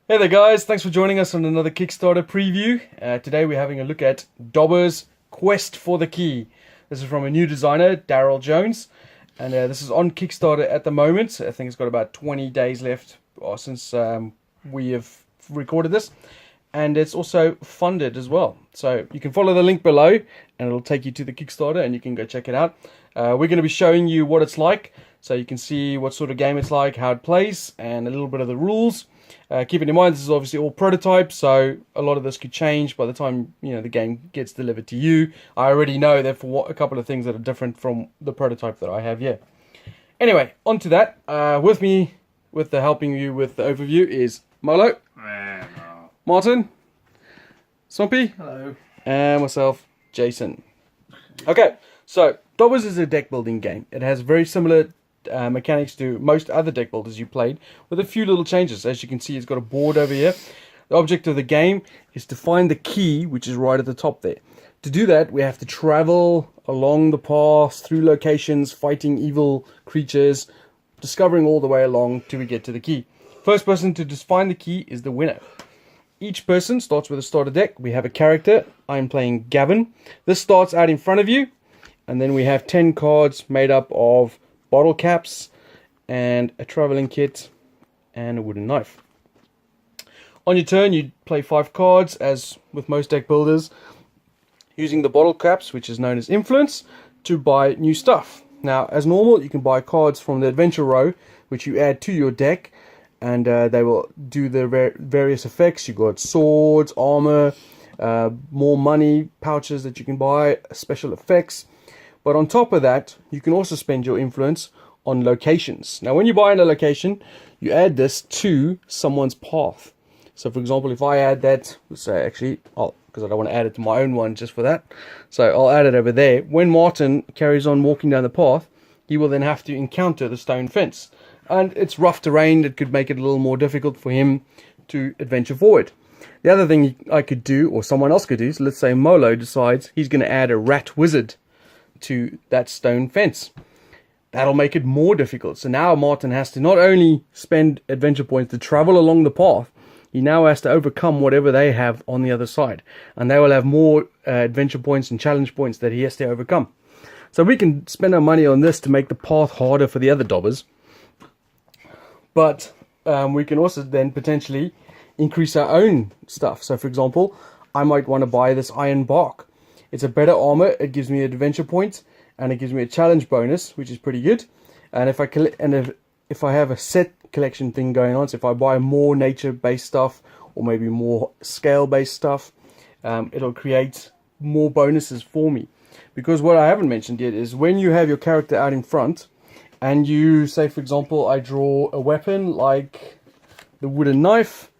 Hey there guys, thanks for joining us on another Kickstarter preview. Today we're having a look at Dobbers' Quest for the Key. This is from a new designer, Daryl Jones, and this is on Kickstarter at the moment. I think it's got about 20 days left since we have recorded this, and it's also funded as well. So you can follow the link below and it'll take you to the Kickstarter and you can go check it out. We're going to be showing you what it's like, so you can see what sort of game it's like, how it plays, and a little bit of the rules. Keeping in mind this is obviously all prototypes, so a lot of this could change by the time the game gets delivered to you. I already know that for a couple of things that are different from the prototype that I have here. Anyway, on to that. With me, helping you with the overview is Molo, Martin, Swampy, hello, and myself, Jason. Okay, so Dobbers is a deck building game. It has very similar mechanics to most other deck builders you played, with a few little changes. As you can see, it's got a board over here. The object of the game is to find the key, which is right at the top there. To do that, we have to travel along the path, through locations, fighting evil creatures, discovering all the way along till we get to the key. First person to just find the key is the winner. Each person starts with a starter deck. We have a character. I'm playing Gavin. This starts out in front of you, and then we have 10 cards made up of bottle caps and a traveling kit and a wooden knife. On your turn, you play 5 cards, as with most deck builders, using the bottle caps, which is known as influence, to buy new stuff. Now, as normal, you can buy cards from the adventure row, which you add to your deck, and they will do the various effects. You got swords, armor, more money, pouches that you can buy, special effects. But on top of that, you can also spend your influence on locations. Now, when you buy in a location, you add this to someone's path. So, for example, if I add that, let's say, actually, because I don't want to add it to my own one just for that. So I'll add it over there. When Martin carries on walking down the path, he will then have to encounter the stone fence. And it's rough terrain that could make it a little more difficult for him to adventure forward. The other thing I could do, or someone else could do, is let's say Molo decides he's going to add a rat wizard to that stone fence. That'll make it more difficult. So now Martin has to not only spend adventure points to travel along the path, he now has to overcome whatever they have on the other side, and they will have more adventure points and challenge points that he has to overcome. So we can spend our money on this to make the path harder for the other Dobbers, but we can also then potentially increase our own stuff. So for example, I might want to buy this iron bark. It's a better armor, it gives me adventure points, and it gives me a challenge bonus, which is pretty good. And if I have a set collection thing going on, so if I buy more nature-based stuff, or maybe more scale-based stuff, it'll create more bonuses for me. Because what I haven't mentioned yet is when you have your character out in front, and you say, for example, I draw a weapon like the wooden knife,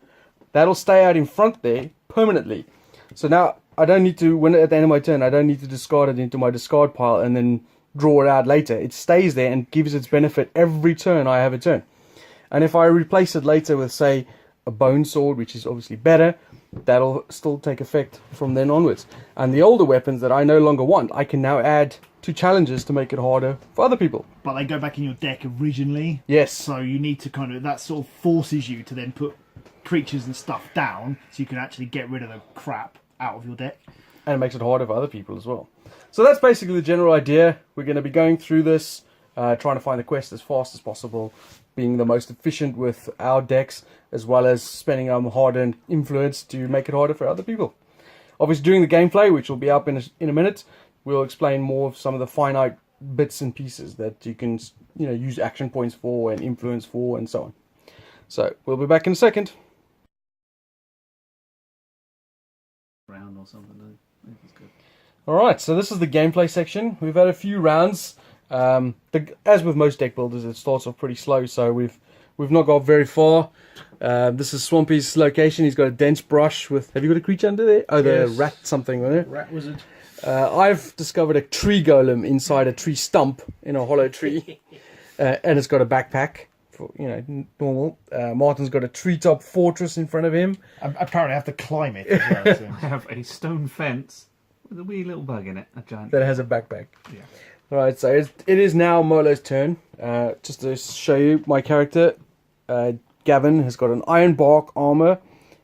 that'll stay out in front there permanently. So now I don't need to, at the end of my turn, I don't need to discard it into my discard pile and then draw it out later. It stays there and gives its benefit every turn I have a turn. And if I replace it later with, say, a bone sword, which is obviously better, that'll still take effect from then onwards. And the older weapons that I no longer want, I can now add to challenges to make it harder for other people. But they go back in your deck originally. Yes. So you need to that sort of forces you to then put creatures and stuff down, so you can actually get rid of the crap out of your deck. And it makes it harder for other people as well. So that's basically the general idea. We're going to be going through this, trying to find the quest as fast as possible, being the most efficient with our decks, as well as spending our hard-earned influence to make it harder for other people. Obviously, during the gameplay, which will be up in a minute, we'll explain more of some of the finite bits and pieces that you can use action points for and influence for and so on. So we'll be back in a second. Round or something. I think it's good. Alright, so this is the gameplay section. We've had a few rounds. As with most deck builders, it starts off pretty slow, so we've not got very far. This is Swampy's location. He's got a dense brush with... Have you got a creature under there? Oh, the Yes. rat something, wasn't it? Rat wizard. I've discovered a tree golem inside a tree stump in a hollow tree. And it's got a backpack. For, normal. Martin's got a treetop fortress in front of him. Apparently I have to climb it as well. So. I have a stone fence with a wee little bug in it. A giant. That has a backpack. Yeah. Alright, so it is now Molo's turn. Just to show you my character, Gavin has got an iron bark armor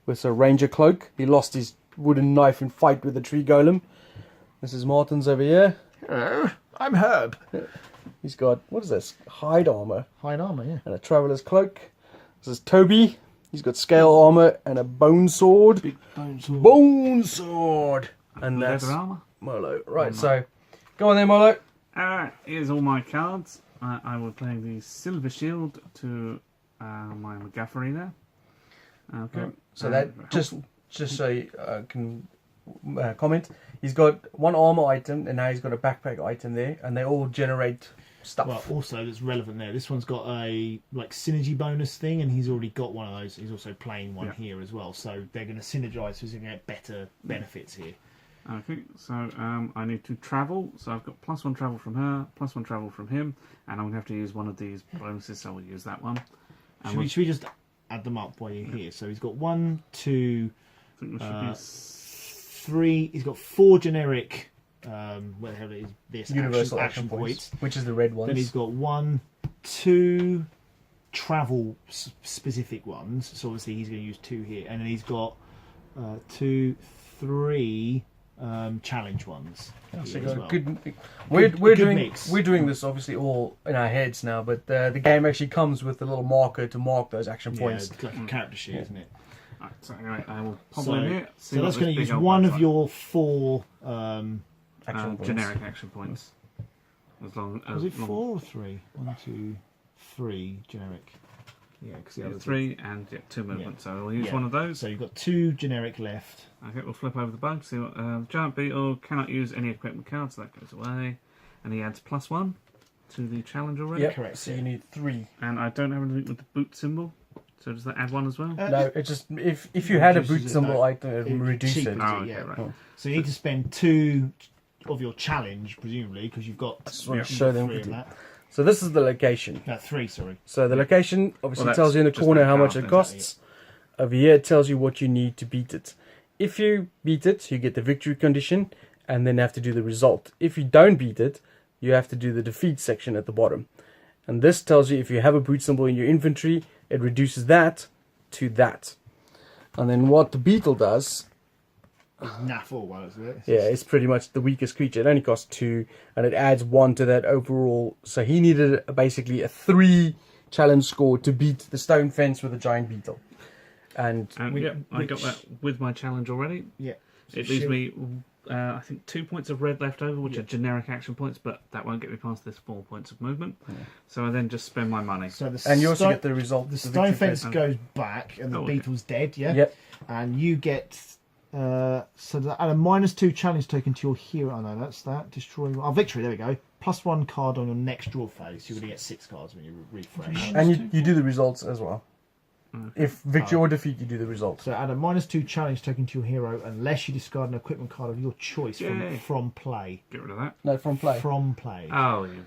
with a ranger cloak. He lost his wooden knife in fight with the tree golem. This is Martin's over here. Hello, I'm Herb. He's got, what is this? Hide armor Hide armor, yeah. and a traveler's cloak. This is Toby. He's got scale armor and a bone sword. Big bone sword. Bone sword. And that's Leather armour. Molo. Right, so go on then, Molo. Alright, here's all my cards. I will play the Silver Shield to my McGaffery there. Okay. So that just so you can comment, he's got one armor item and now he's got a backpack item there, and they all generate stuff. Well, also that's relevant there. This one's got a like synergy bonus thing, and he's already got one of those. He's also playing one here as well, so they're going to synergize. So he's going to get better benefits here. Okay, so I need to travel. So I've got +1 travel from her, +1 travel from him, and I'm going to have to use one of these bonuses, so we'll use that one. Should we just add them up while you're here? So he's got 1, 2, I think there should be 3. He's got 4 generic. What the hell is this? Universal action points, which is the red ones. Then he's got 1, 2 travel specific ones. So obviously he's going to use 2 here, and then he's got 2, 3 challenge ones. So as well. We're good doing mix. We're doing this obviously all in our heads now, but the game actually comes with a little marker to mark those action points. It's like a character sheet, isn't it? Right, so anyway, I will pop So, them in here. so that's going to use one of your 4. Action points. generic action points. As long as Was it 4 or 3? 1, 2, 3 generic. Yeah, because the other 3 and 2 movement. So we'll use one of those. So you've got 2 generic left. Okay, we'll flip over the bug. See what giant beetle cannot use any equipment cards, so that goes away. And he adds +1 to the challenge already. Yep. Correct, So yeah. you need 3. And I don't have anything with the boot symbol. So does that add 1 as well? No, it just if you had a boot reduces it, symbol no. item, it would reduce it. cheapens Oh, it, okay, yeah. right. So you need to spend 2 of your challenge, presumably, because you've got. just want to you've show got them 3 of quickly. that. So this is the location. No, 3, sorry. So the location obviously Well, tells you in the that's just corner the how much card it then. costs. Over here it tells you what you need to beat it. If you beat it, you get the victory condition and then have to do the result. If you don't beat it, you have to do the defeat section at the bottom. And this tells you if you have a boot symbol in your inventory, it reduces that to that. And then what the beetle does, Naff all well, isn't it? yeah, it's pretty much the weakest creature. It only costs 2 and it adds 1 to that overall. So he needed basically a 3 challenge score to beat the stone fence with a giant beetle. And Yeah, I got that with my challenge already. Yeah. It leaves me, I think, 2 points of red left over, which are generic action points, but that won't get me past this 4 points of movement. So I then just spend my money. So the and you also stone- get the result. the stone victory fence goes back, and the Oh, okay. beetle's dead. Yeah. Yep. And you get. So that add a -2 challenge token to your hero. Oh no, that's that. Destroy. Oh, victory. There we go. +1 card on your next draw phase. You're going to get 6 cards when you refresh. And you do the results as well. If victory or defeat, you do the results. So add a -2 challenge token to your hero unless you discard an equipment card of your choice Yay. from play. Get rid of that. No, from play. From play. Oh, you.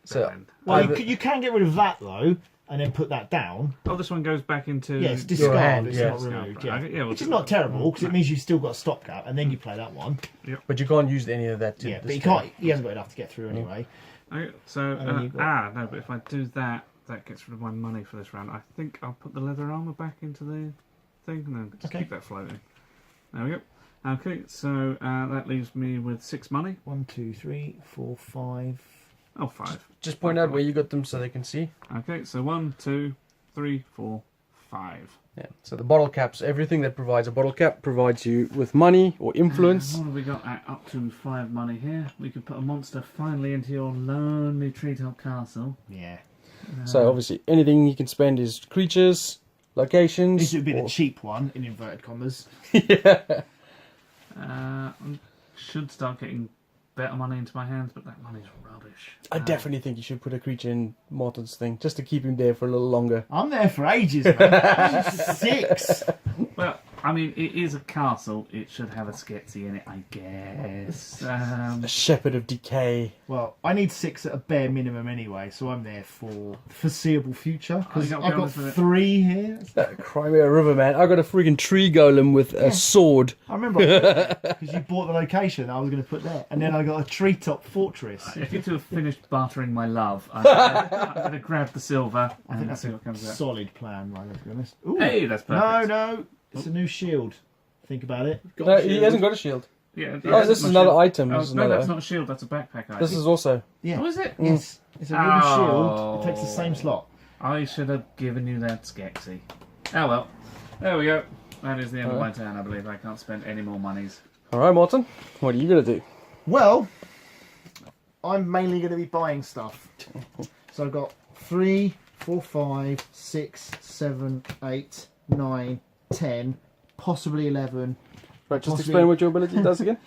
So- band. Well, either- you can get rid of that though, and then put that down. Oh, this one goes back into. Yeah, it's Your discard. hand, It's yeah. not removed. Yeah. Okay, yeah, we'll Which do is not that. terrible because it means you've still got a stopgap, and then you play that one. But you can't use any of that to Yeah, but he discard. can't. He hasn't got enough to get through anyway. Okay, so, then you've got- no, but if I do that, that gets rid of my money for this round. I think I'll put the leather armor back into the thing and then just Okay. keep that floating. There we go. Okay, so that leaves me with 6 money. 1, 2, 3, 4, 5. Oh, 5. Just point out where you got them so they can see. Okay, so 1, 2, 3, 4, 5. Yeah. So the bottle caps, everything that provides a bottle cap provides you with money or influence. What have we got at up to 5 money here? We could put a monster finally into your lonely treetop castle. Yeah. So obviously anything you can spend is creatures, locations. This would be the or- cheap one in inverted commas. I should start getting better money into my hands, but that money's rubbish. I definitely think you should put a creature in Martin's thing just to keep him there for a little longer. I'm there for ages, man. 6. Well, I mean, it is a castle. It should have a Sketsy in it, I guess. A shepherd of decay. Well, I need 6 at a bare minimum anyway, so I'm there for the foreseeable future. Because Oh, you I've got got guns with it. 3 here. Crimea River, man. I got a freaking tree golem with a sword. I remember because you bought the location I was going to put there. And then I got a treetop fortress. If you two have finished bartering my love, I'm going to grab the silver I think and that's see a what comes out. solid plan, right, let's be honest. Ooh. Hey, that's No, perfect. no. It's a new shield. Think about it. No, he hasn't got a shield. Yeah, Oh, this is another item. Oh, This is no, another. that's not a shield. That's a backpack item. This is also. Yeah. Oh, is it? Yes. It's a wooden shield. It takes the same slot. I should have given you that Skexy. Oh well. There we go. That is the end of my turn, I believe. I can't spend any more monies. All right, Martin. What are you gonna do? Well, I'm mainly going to be buying stuff. So I've got 3, 4, 5, 6, 7, 8, 9, 10, possibly 11. Right, just Possibly- explain what your ability does again.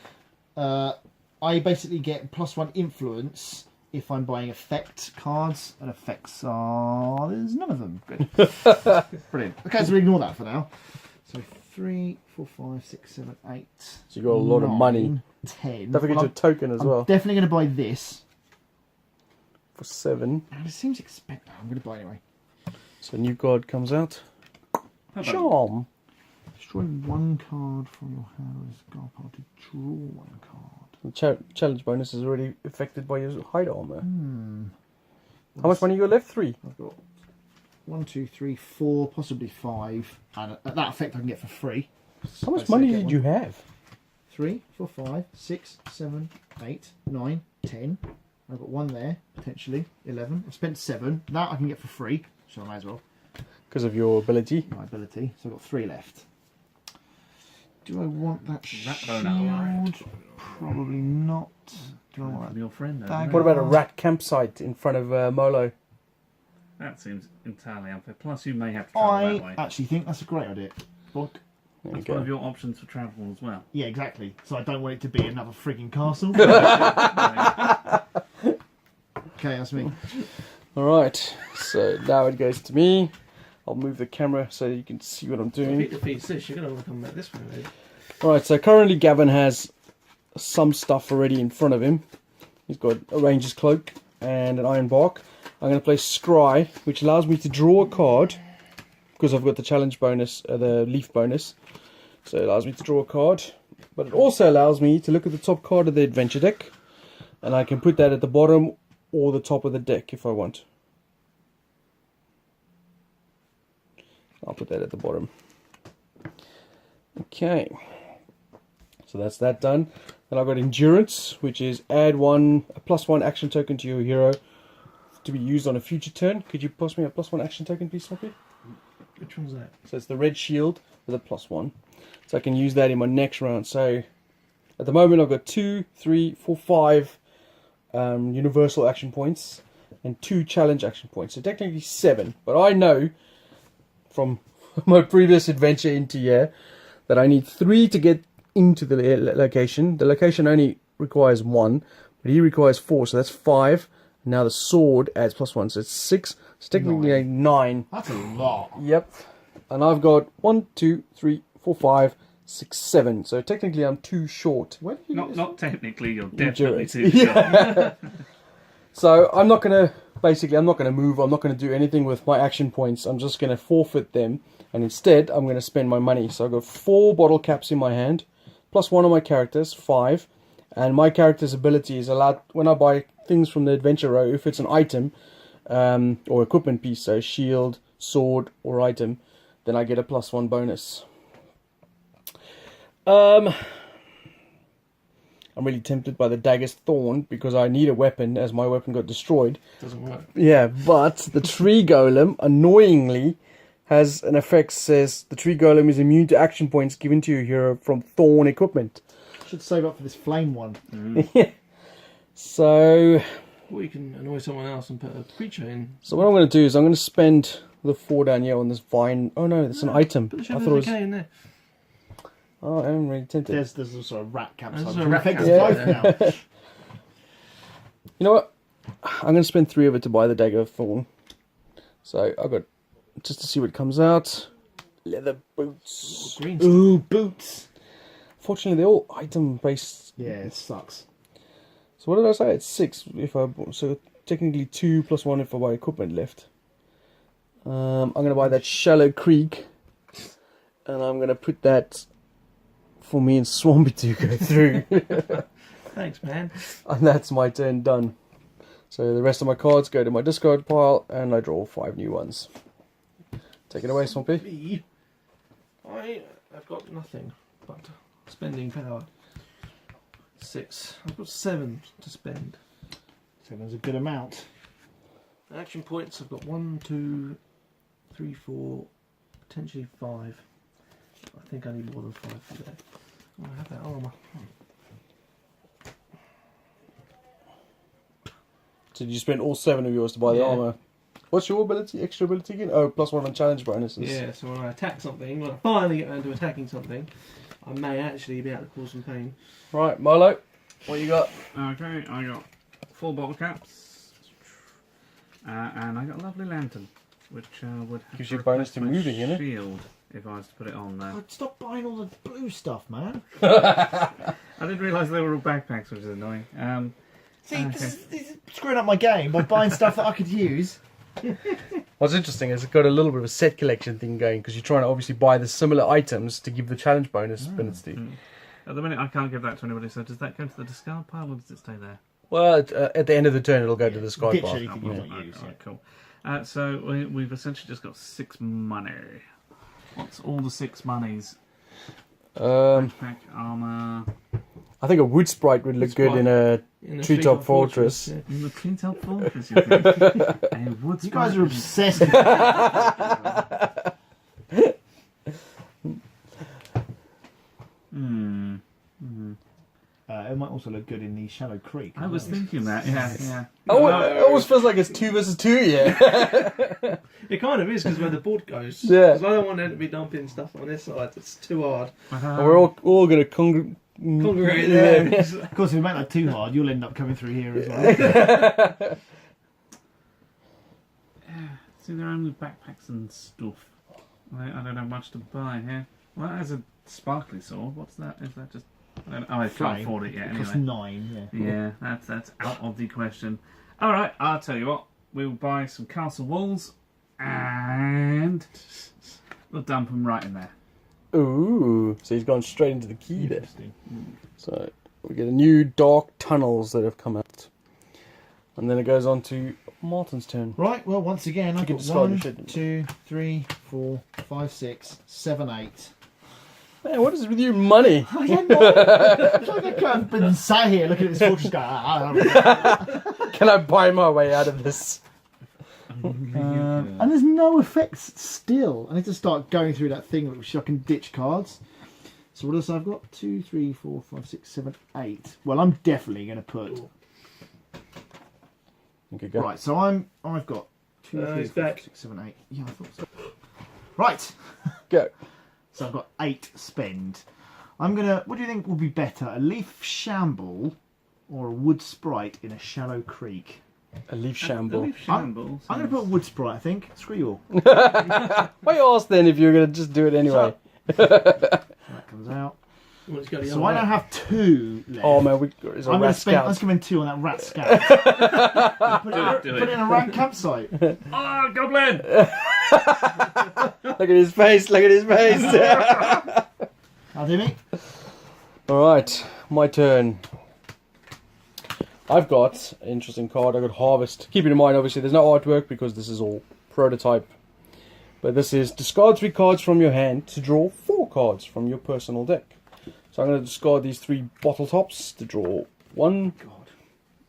I basically get +1 influence if I'm buying effect cards, and effects are... there's none of them. Good. Brilliant. Okay, so we ignore that for now. So 3, 4, 5, 6, 7, 8. So you got a lot of money. 10. Don't forget Well, your token as I'm well. definitely going to buy this. For 7. And it seems expensive. I'm going to buy it anyway. So new card comes out. How about- Charm. Destroy 1 card from your hand or discard pile to draw 1 card. The challenge bonus is already affected by your hide armor. How much money you got left? 3. I've got 1, 2, 3, 4, possibly 5. And at that effect I can get for free. How much money did you have? 3, 4, 5, 6, 7, 8, 9, 10. I've got 1 there, potentially. 11. I've spent 7. That I can get for free, so I might as well. Because of your ability. My ability. So I've got 3 left. Do I want that Rat bone shield? Probably not. Do I want From your friend, though. Bag- What about a rat campsite in front of Molo? That seems entirely unfair. Plus, you may have to travel that I way. actually think that's a great idea. Bonk. There you That's one of go. your options for travel as well. Yeah, exactly. So I don't want it to be another frigging castle. Okay, that's me. Alright, so now it goes to me. I'll move the camera so you can see what I'm If he doing. defeats this, you're going to want to come back this way, maybe. Alright, so currently Gavin has some stuff already in front of him. He's got a ranger's cloak and an iron bark. I'm going to play Scry, which allows me to draw a card because I've got the challenge bonus, the leaf bonus. So it allows me to draw a card, but it also allows me to look at the top card of the adventure deck, and I can put that at the bottom or the top of the deck if I want. I'll put that at the bottom. Okay, so that's that done. Then I've got endurance, which is add a +1 action token to your hero to be used on a future turn. Could you pass me a +1 action token, please, Smoppy? Which one's that? So it's the red shield with a +1. So I can use that in my next round. So at the moment I've got 2, 3, 4, 5 universal action points and 2 challenge action points. So technically 7. But I know from my previous adventure into here that I need 3 to get into the location. The location only requires 1, but he requires 4, so that's 5. Now the sword adds +1, so it's 6. It's technically a 9. That's a lot. Yep. And I've got 1, 2, 3, 4, 5, 6, 7. So technically I'm too short. Where did you get this? Not technically, you're definitely Endurance. too short. So I'm not going to, basically I'm not going to move, I'm not going to do anything with my action points, I'm just going to forfeit them, and instead I'm going to spend my money. So I've got 4 bottle caps in my hand, plus 1 of my characters, 5, and my character's ability is allowed, when I buy things from the adventure row, if it's an item, or equipment piece, so shield, sword, or item, then I get a +1 bonus. I'm really tempted by the Dagger's Thorn because I need a weapon as my weapon got destroyed. Doesn't work. Yeah, but the Tree Golem, annoyingly, has an effect says the Tree Golem is immune to action points given to your hero from Thorn equipment. Should save up for this flame one. So Or you can annoy someone else and put a creature in. what I'm going to do is I'm going to spend the 4 down here on this vine. Oh no, it's an item. Put the I shepherd's thought it was. decay in there. Oh, I'm really tempted. There's also a rat campsite. There's So a it rat affects campsite. both now. You know what? I'm going to spend 3 of it to buy the Dagger of Thorn. So I've got, just to see what comes out. Leather boots. Green. Ooh, boots. Fortunately, they're all item-based. Yeah, it sucks. So what did I say? It's 6 if I... So technically 2 plus 1 if I buy equipment left. I'm going to buy that Shallow Creek. And I'm going to put that for me and Swampy to go through. Thanks, man. And that's my turn done. So the rest of my cards go to my discard pile, and I draw 5 new ones. Take it away, Swampy. Me, I've got nothing but spending power. 6. I've got 7 to spend. 7's a good amount. Action points, I've got 1, 2, 3, 4, potentially 5. I think I need more than 5 for that. Oh, I have that armour. So did you spend all 7 of yours to buy the Yeah. armour? What's your ability? Extra ability again? Oh, plus 1 on challenge bonuses. Yeah, so when I attack something, when I finally get around to attacking something, I may actually be able to cause some pain. Right, Milo, what you got? Okay, I got 4 bottle caps, and I got a lovely lantern, which would have Gives to you a bonus replace to my moving, innit? shield if I was to put it on there. God, stop buying all the blue stuff, man. I didn't realise they were all backpacks, which is annoying. See, Okay. this is screwing up my game by buying stuff that I could use. What's interesting is it's got a little bit of a set collection thing going because you're trying to obviously buy the similar items to give the challenge bonus spins to. At the minute, I can't give that to anybody, so does that go to the discard pile or does it stay there? Well, at the end of the turn, it'll go to the discard Literally. pile. You can use what you use, Alright, cool. So we've essentially just got 6 money. What's all the 6 monies? Backpack, armour... I think a wood sprite would look good in a In the treetop fortress. yeah. In the treetop fortress, you think? A wood You guys sprite are is- obsessed with it might also look good in the Shallow Creek. I was thinking that, yeah. Oh, it almost feels like it's 2 versus 2, yeah. It kind of is because where the board goes. Yeah. Because I don't want them to be dumping stuff on this side. It's too hard. And we're all going to Congregate Yeah. there. Of course, if you make that too hard, you'll end up coming through here as well. See, they're only backpacks and stuff. I don't have much to buy here. Well, as a sparkly sword, what's that? Is that just... I don't know. Oh, I can't Flame. afford it yet, It costs anyway. 9, yeah. Yeah, that's out of the question. Alright, I'll tell you what. We'll buy some castle walls and we'll dump them right in there. Ooh, so he's gone straight into the key there. Interesting. So we get a new dark tunnels that have come out. And then it goes on to Martin's turn. Right, well, once again, I've can got discard your 1, shit. 2, 3, 4, 5, 6, 7, 8. Man, what is it with you, money? I don't know. It's like I could have been sat here looking at this fortress going, Can I buy my way out of this? and there's no effects still. I need to start going through that thing which I can ditch cards. So what else I've got? 2, 3, 4, 5, 6, 7, 8. Well, I'm definitely going to put... Okay, go. Right, so I've got 2, 3, he's 4, back. 5, 6, 7, 8. Yeah, I thought so. Right. Go. So I've got 8 spend. I'm gonna. What do you think will be better, a leaf shamble or a wood sprite in a shallow creek? A leaf The shamble. leaf shamble. I'm gonna put a wood sprite. I think. Screw you all. Why you ask then if you're going to just do it anyway? That comes out. Well, it's got the So other I now way. have 2 left. Oh man, it's a I'm rat gonna spend. I'm scout. spend 2 on that rat scout. Do Put it in a rat campsite. Oh, goblin! Look at his face, look at his face. I'll do me. Alright, my turn. I've got an interesting card, I've got Harvest. Keeping in mind, obviously, there's no artwork because this is all prototype. But this is discard 3 cards from your hand to draw 4 cards from your personal deck. So I'm going to discard these 3 bottle tops to draw 1,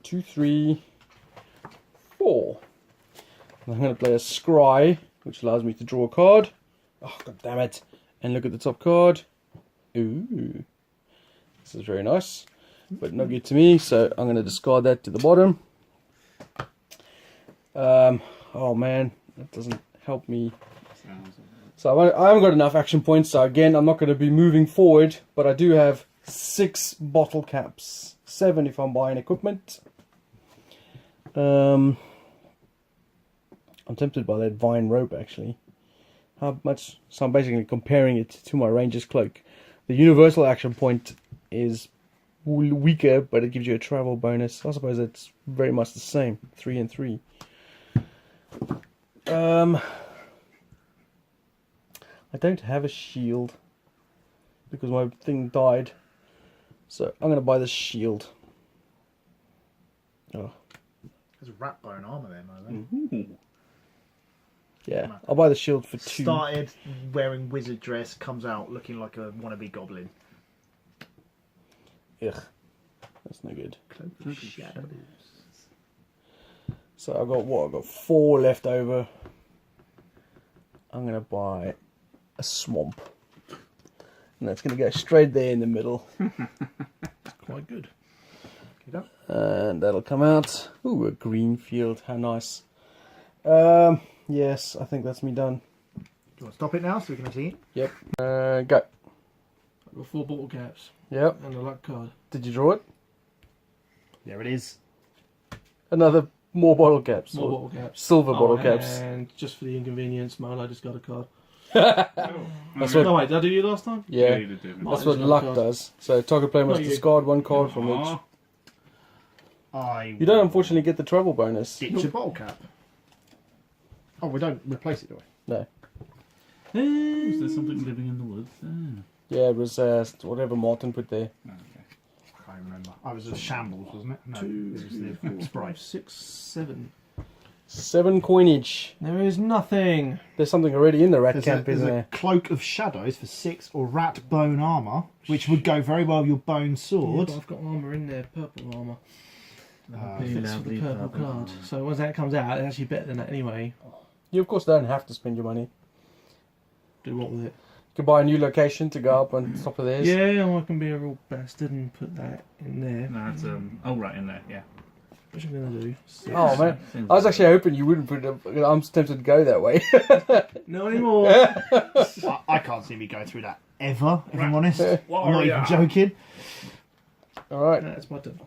2, 3, 4. And I'm going to play a Scry, which allows me to draw a card. Oh, god damn it. And look at the top card. Ooh. This is very nice. But not good to me, so I'm going to discard that to the bottom. Oh man, that doesn't help me. So I haven't got enough action points, so again, I'm not going to be moving forward, but I do have 6 bottle caps. 7 if I'm buying equipment. I'm tempted by that vine rope, actually. how much. So I'm basically comparing it to my Ranger's Cloak. The universal action point is weaker, but it gives you a travel bonus. I suppose it's very much the same, 3 and 3. I don't have a shield because my thing died, so I'm gonna buy the shield. Oh, There's a rat bone armor there, Milo. Ooh. yeah, I'll buy the shield for 2. Started wearing wizard dress, comes out looking like a wannabe goblin. Ugh, that's no good. Cloak of Shadows. So I've got what? I've got 4 left over. I'm gonna buy a swamp, and that's gonna go straight there in the middle. Quite good. And that'll come out. Ooh, a green field. How nice. Yes, I think that's me done. Do you want to stop it now so we can see it? Yep. Go. I've got 4 bottle caps Yep. and a luck card. Did you draw it? There it is. Another more bottle caps. More or bottle caps. Silver bottle caps. And just for the inconvenience, Milo just got a card. That's what. No, wait, did I do you last time? Yeah. you did. Mine That's just what got a luck card. does. So target player must No, you- discard 1 card from each. Aw. You don't unfortunately get the treble bonus. Ditch a bottle cap. Oh, we don't replace it, do we? No. Is there something living in the woods? Ah. Yeah, it was whatever Martin put there. Okay. I can't remember. I was a shambles, wasn't it? No, 2, it was 3, the 4, sprite. 5, 6, 7. 7 coinage. There is nothing. There's something already in the rat There's camp, a isn't there? cloak of shadows for 6 or rat bone armor, which would go very well with your bone Yeah, sword. but I've got armour in there, purple armour. Lovely, Fits for the purple lovely card. So once that comes out, it's actually better than that anyway. You of course don't have to spend your money. Do what with it? You can buy a new location to go up on top of theirs. Yeah, or I can be a real bastard and put that in there. No, it's oh right in there, yeah. Which I'm going to do. Oh man, Seems I was like- actually hoping you wouldn't put it. I'm tempted to go that way. Not anymore. I can't see me going through that ever, if I'm honest. I'm not Warrior. even joking. All right, That's my turn.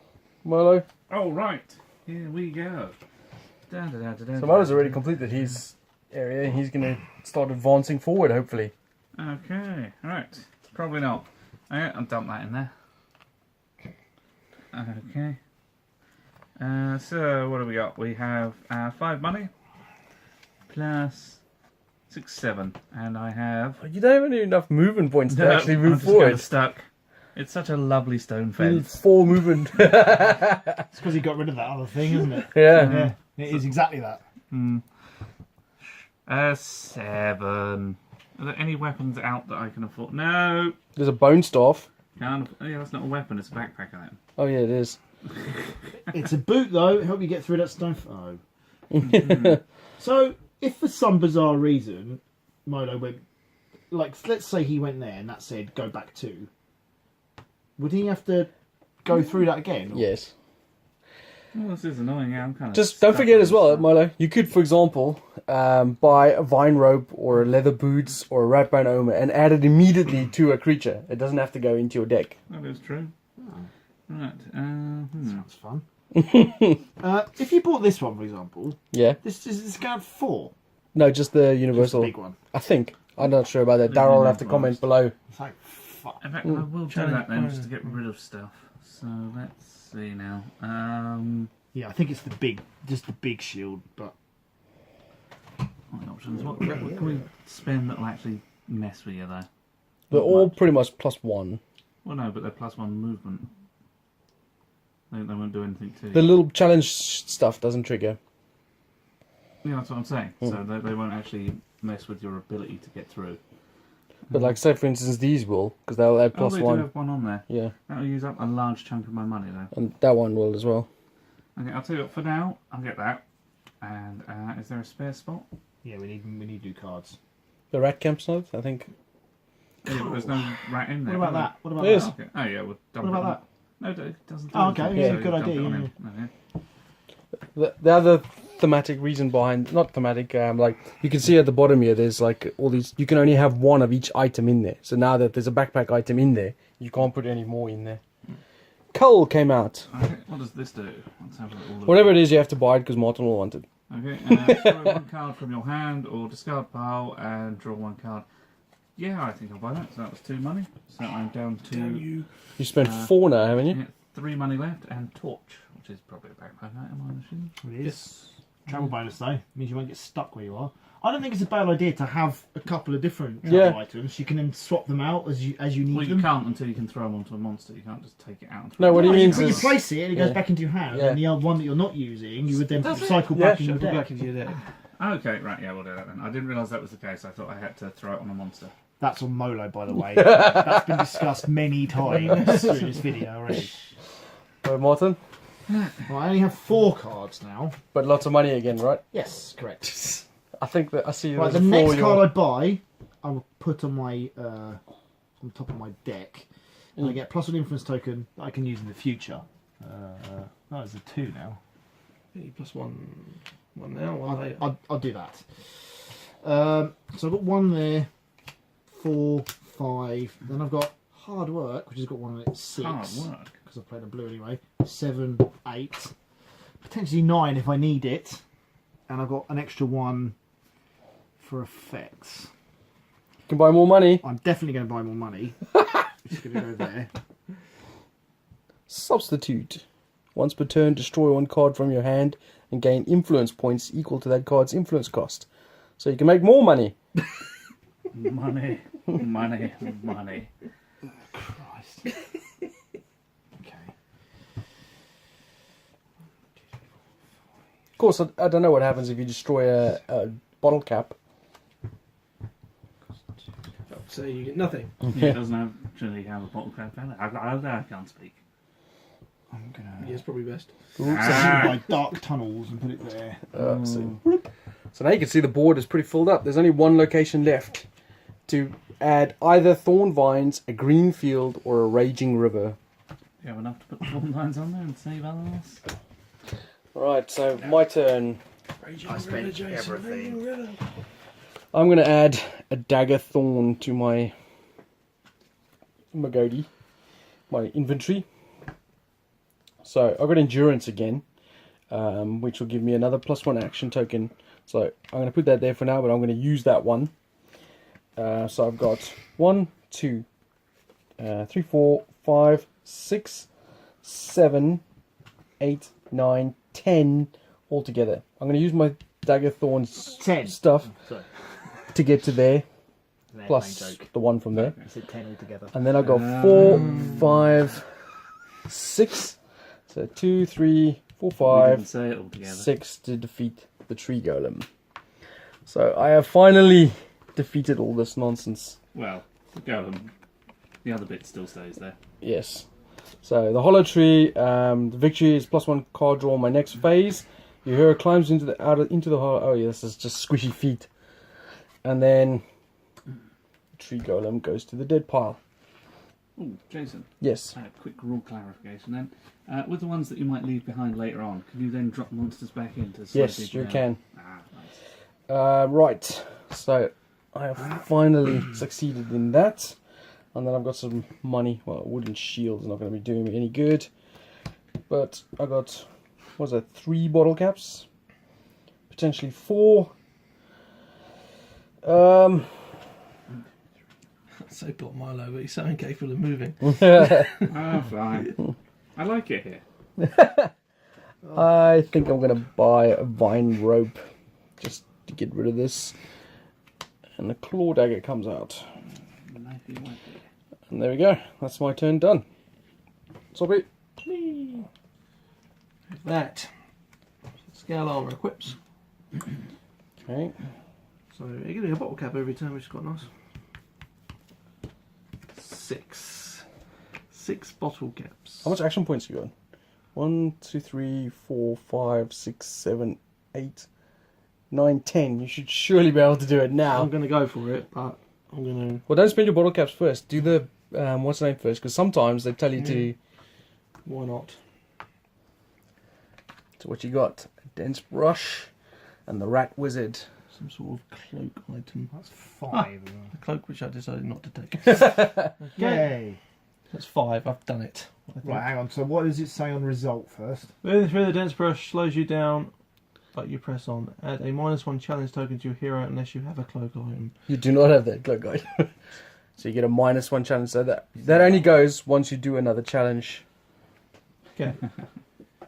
Milo. Oh right, here we go. Da, da, da, da, da, So Milo's already completed his area. He's going to start advancing forward, hopefully. Okay, right. Probably not. Okay, I'll dump that in there. Okay. So what do we got? We have 5 money plus 6, 7, and I have. You don't even need enough movement points to actually I'm move just kinda forward. stuck. It's such a lovely stone You need fence. 4 movement. It's because he got rid of that other thing, isn't it? Yeah. Yeah, it is exactly that. 7. Are there any weapons out that I can afford? No. There's a bone staff. Can't. Yeah, that's not a weapon. It's a backpack item. Oh yeah, it is. It's a boot, though. Help you get through that stone. So, if for some bizarre reason, Milo went, like, let's say he went there and that said go back 2, would he have to go through that again? Or- Yes. Oh, this is annoying. Yeah, I'm kind of. Just don't forget as well, Milo. You could, for example, buy a vine rope or a leather boots or a rat bone armor and add it immediately to a creature. It doesn't have to go into your deck. That is true. Right. Sounds fun. If you bought this one, for example, Yeah. this is going 4. No, just the Just the universal. big one. I think. I'm not sure about that. The Daryl will have to universal. comment below. It's like, fuck. In fact, I will do Challenge that then, just to opponent. get rid of stuff. So let's see now. Yeah, I think it's just the big shield, but What options? What can we spend that will actually mess with you though? They're Not all much. pretty much +1. Well, no, but they're +1 movement. They won't do anything to you. The little challenge stuff doesn't trigger. Yeah, that's what I'm saying. So they won't actually mess with your ability to get through. But like, say for instance, these will, because they'll add Oh, they do +1. have one on there. Yeah, That'll use up a large chunk of my money though. and that one will as well. Okay, I'll tell you what. For now, I'll get that. And is there a spare spot? yeah, we need to do cards. The rat campsite, I think. Yeah, but there's no rat in there. What about that? What about Yes. that? Okay. Oh yeah, we'll dump What it about on. No, it doesn't. Do Oh, okay, anything, yeah, so good dump idea, it on yeah, him. Okay. The other thematic reason behind, not thematic, like you can see at the bottom here, there's like all these. You can only have one of each item in there. So now that there's a backpack item in there, you can't put any more in there. Cull came out. Okay, what does this do? Let's have a little look. Whatever it is, you have to buy it because Martin will want it. Okay, throw one card from your hand or discard pile and draw one card. Yeah, I think I'll buy that. So that was 2 money. So I'm down to You spent 4 now, haven't you? 3 money left and torch, which is probably a backpack item, I'm assuming. It is. Travel bonus though means you won't get stuck where you are. I don't think it's a bad idea to have a couple of different travel items. You can then swap them out as you need Well, them. you can't until you can throw them onto a monster. You can't just take it out. No, what he means you is place it and it goes back into your hand, and the other one that you're not using, you would then cycle back in your Shuffle deck. back into your deck. Okay, right, yeah, we'll do that then. I didn't realise that was the case. I thought I had to throw it on a monster. That's on Molo, by the way. That's been discussed many times through this video already. Martin, Well, I only have 4 cards now. but lots of money again, right? Yes, correct. I think that I see. Right, there's the a next floor card I buy, I will put on my on top of my deck, and I get +1 influence token that I can use in the future. There's a 2 now. +1 now, 1 later. I'll do that. So I've got 1 there, 4, 5. Then I've got hard work, which has got 1 on it, 6. Hard work. Because I've played a blue anyway. 7, 8, potentially 9 if I need it, and I've got an extra 1 for effects. You can buy more money. I'm definitely going to buy more money. Which is going to go there. Substitute. Once per turn, destroy 1 card from your hand and gain influence points equal to that card's influence cost. So you can make more money. Money, money, money. Christ. Okay. Of course, I don't know what happens if you destroy a bottle cap. So you get nothing. Yeah, it doesn't actually have a bottle cap. I can't speak. I'm going to Yeah, it's probably best. my dark tunnels and put it there. So now you can see the board is pretty filled up. There's only 1 location left to add either thorn vines, a green field, or a raging river. You have enough to put the thorn lines on there and save others? Right, so my turn. I spent everything. I'm going to add a dagger thorn to my Magodi, my inventory. So I've got endurance again, which will give me another +1 action token. So I'm going to put that there for now, but I'm going to use that one. So I've got 1, 2, 3, 4, 5, 6, 7, 8, 9, 10 altogether. I'm going to use my dagger thorns 10 stuff Sorry. to get to there, Plus plus the 1 from there. I said 10 altogether. And then I've got 4, 5, 6. So 2, 3, 4, We 5, didn't say it all together. 6 to defeat the tree golem. So I have finally defeated all this nonsense. Well, the golem. The other bit still stays there. Yes. So the hollow tree, the victory is +1 card draw on my next phase. Your hero climbs into the hollow. Oh yeah, this is just squishy feet. And then the tree golem goes to the dead pile. Oh, Jason. Yes. A quick rule clarification then. With the ones that you might leave behind later on, can you then drop monsters back in to slow Yes, people you down? can. Ah, nice. Right. So I have finally succeeded in that. And then I've got some money. Well, a wooden shield is not going to be doing me any good. But I got, what was it, 3 bottle caps? Potentially 4. So got Milo, but he's so incapable of moving. Ah, fine. I like it here. I think I'm going to buy a vine rope just to get rid of this. And the claw dagger comes out. Knifey wifey. And there we go. That's my turn done. Soppy. That. Scale armor equips. Okay. So you give me a bottle cap every turn, which is quite nice. 6 bottle caps. How much action points you got? 1, 2, 3, 4, 5, 6, 7, 8, 9, 10. You should surely be able to do it now. I'm going to go for it, but I'm going to... Well, don't spend your bottle caps first. Do the what's the name first? Because sometimes they tell you to. Why not? So what you got? A dense brush and the rat wizard. Some sort of cloak item. That's 5. A cloak which I decided not to take. Yay. That's 5. I've done it. I think. Right, hang on. So what does it say on result first? Moving through the dense brush slows you down But you press on. Add a -1 challenge token to your hero unless you have a cloak item. You do not have that cloak item. So you get a -1 challenge. So that only goes once you do another challenge. Okay.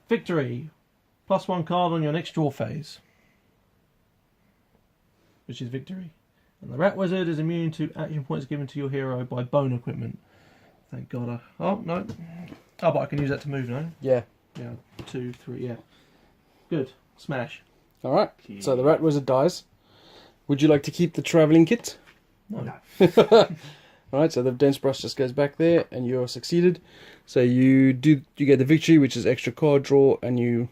Victory. +1 card on your next draw phase. Which is victory. And the Rat Wizard is immune to action points given to your hero by bone equipment. Thank God. Oh, no. Oh, but I can use that to move now. Yeah. Yeah, 2, 3, yeah. Good. Smash. Alright. So the Rat Wizard dies. Would you like to keep the travelling kit? No. Alright, so the dense brush just goes back there and you're succeeded. So you get the victory, which is extra card draw, and you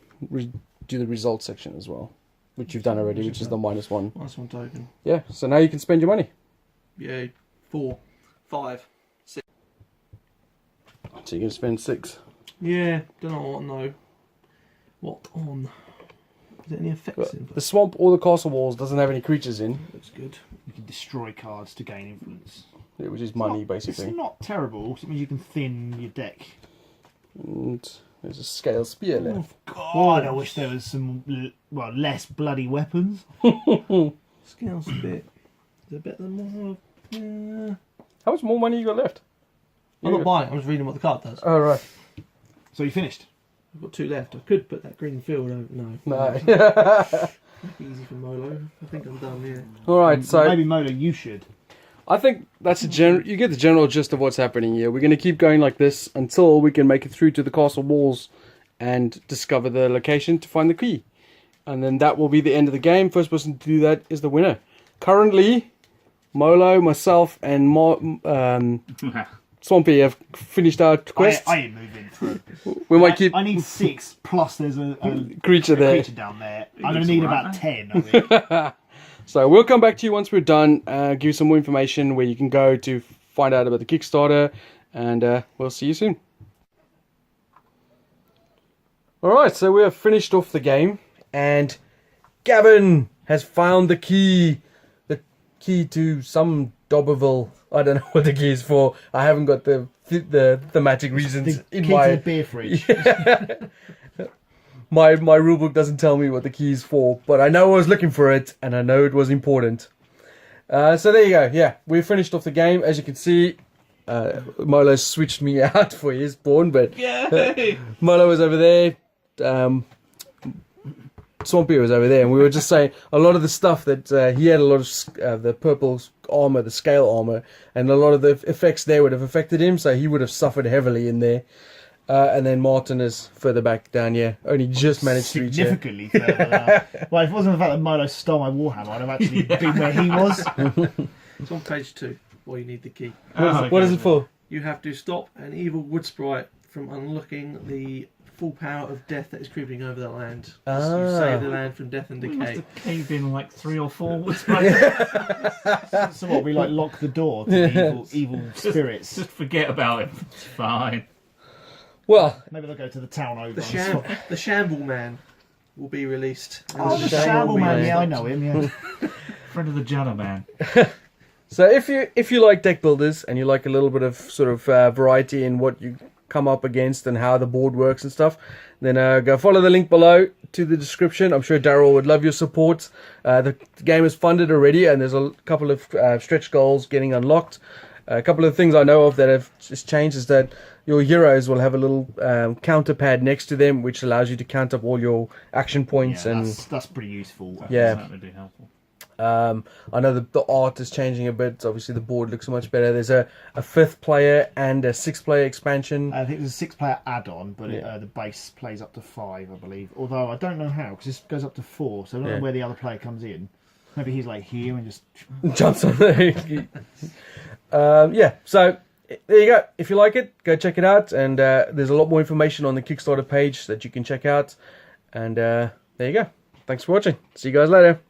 do the results section as well. Which you've done already, which is the -1. -1 token. Yeah, so now you can spend your money. Yay. 4, 5, 6. So you're going to spend 6. Yeah, don't know what, no. What on? Is there any effects in? The swamp or the castle walls doesn't have any creatures in, Looks good. You can destroy cards to gain influence. which is money basically. It's not terrible. It means you can thin your deck. And there's a scale spear left. God, I wish there was some less bloody weapons. Scales a bit. Is it better than more? Yeah. How much more money you got left? I'm not buying it, I'm just reading what the card does. Oh, right. So you finished? I've got 2 left. I could put that green field over. No. No. Easy for Molo. I think I'm done here. Alright, so maybe Molo, you should. I think that's you get the general gist of what's happening here. We're going to keep going like this until we can make it through to the castle walls and discover the location to find the key. And then that will be the end of the game. First person to do that is the winner. Currently, Molo, myself, and Swampy have finished our quest. I ain't moving through. We might keep I need 6, plus there's a creature there. creature down there. I'm going to need about 10, I think. So we'll come back to you once we're done, give you some more information where you can go to find out about the Kickstarter, and we'll see you soon. Alright, so we have finished off the game, and Gavin has found the key to some Dobberville. I don't know what the key is for. I haven't got the thematic reasons in Key my... to the beer fridge. My rulebook doesn't tell me what the key is for, but I know I was looking for it, and I know it was important. So there you go. Yeah, we finished off the game. As you can see, Molo switched me out for his pawn, but Molo was over there. Swampy was over there, and we were just saying a lot of the stuff that he had a lot of the purple armor, the scale armor, and a lot of the effects there would have affected him, so he would have suffered heavily in there. And then Martin is further back down here. Only just managed to reach here. Significantly further down. Well, if it wasn't the fact that Molo stole my Warhammer, I'd have actually been where he was. It's on page 2. Why you need the key. What is it for? You have to stop an evil wood sprite from unlocking the full power of death that is creeping over the land. You save the land from death and We must decay. have caved in like 3 or 4 So what, we like lock the door to the evil spirits? Just forget about it. It's fine. Well, Maybe they'll go to the town over. The Shamble Man will be released. Oh, the Shamble Man, yeah, I know him, yeah. Friend of the Jana Man. so if you like deck builders and you like a little bit of sort of variety in what you come up against and how the board works and stuff, then go follow the link below to the description. I'm sure Daryl would love your support. The game is funded already, and there's a couple of stretch goals getting unlocked. A couple of things I know of that have just changed is that your heroes will have a little counter pad next to them, which allows you to count up all your action points. Yeah, and that's pretty useful. Yeah. That would be helpful. I know the art is changing a bit. Obviously, the board looks much better. There's a 5th player and a 6th player expansion. I think there's a 6-player add-on, but the base plays up to 5, I believe. Although I don't know how, because this goes up to 4, so I don't know where the other player comes in. Maybe he's like here and just jumps on there. Yeah, so there you go. If you like it, go check it out. And there's a lot more information on the Kickstarter page that you can check out. And there you go. Thanks for watching. See you guys later.